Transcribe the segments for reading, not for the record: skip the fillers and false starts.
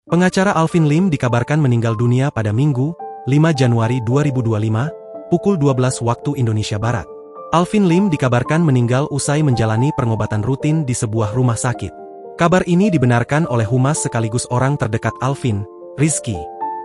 Pengacara Alvin Lim dikabarkan meninggal dunia pada Minggu, 5 Januari 2025, pukul 12 waktu Indonesia Barat. Alvin Lim dikabarkan meninggal usai menjalani pengobatan rutin di sebuah rumah sakit. Kabar ini dibenarkan oleh humas sekaligus orang terdekat Alvin, Rizky.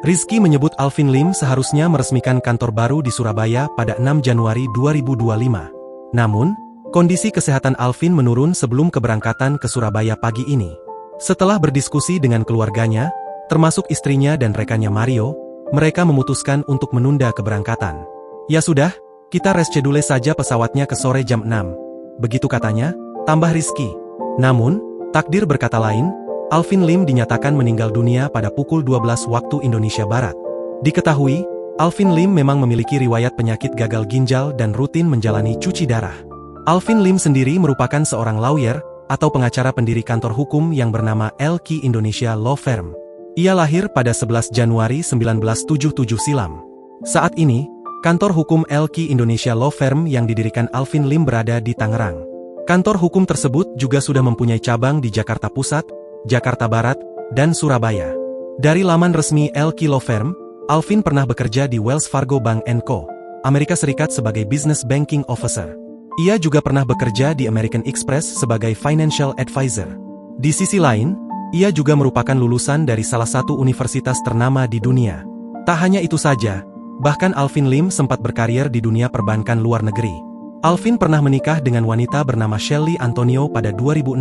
Rizky menyebut Alvin Lim seharusnya meresmikan kantor baru di Surabaya pada 6 Januari 2025. Namun, kondisi kesehatan Alvin menurun sebelum keberangkatan ke Surabaya pagi ini. Setelah berdiskusi dengan keluarganya, termasuk istrinya dan rekannya Mario, mereka memutuskan untuk menunda keberangkatan. Ya sudah, kita reschedule saja pesawatnya ke sore jam 6. Begitu katanya, tambah Rizky. Namun, takdir berkata lain, Alvin Lim dinyatakan meninggal dunia pada pukul 12 waktu Indonesia Barat. Diketahui, Alvin Lim memang memiliki riwayat penyakit gagal ginjal dan rutin menjalani cuci darah. Alvin Lim sendiri merupakan seorang lawyer, atau pengacara pendiri kantor hukum yang bernama LQ Indonesia Law Firm. Ia lahir pada 11 Januari 1977 silam. Saat ini, kantor hukum LQ Indonesia Law Firm yang didirikan Alvin Lim berada di Tangerang. Kantor hukum tersebut juga sudah mempunyai cabang di Jakarta Pusat, Jakarta Barat, dan Surabaya. Dari laman resmi LQ Law Firm, Alvin pernah bekerja di Wells Fargo Bank & Co., Amerika Serikat sebagai Business Banking Officer. Ia juga pernah bekerja di American Express sebagai Financial Advisor. Di sisi lain, ia juga merupakan lulusan dari salah satu universitas ternama di dunia. Tak hanya itu saja, bahkan Alvin Lim sempat berkarir di dunia perbankan luar negeri. Alvin pernah menikah dengan wanita bernama Shelly Antonio pada 2006,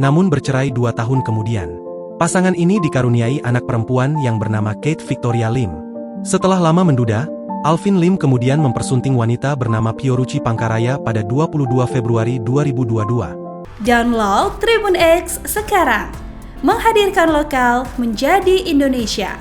namun bercerai 2 tahun kemudian. Pasangan ini dikaruniai anak perempuan yang bernama Kate Victoria Lim. Setelah lama menduda, Alvin Lim kemudian mempersunting wanita bernama Fiorucci Pangkaraya pada 22 Februari 2022. Download Tribun X sekarang, menghadirkan lokal menjadi Indonesia.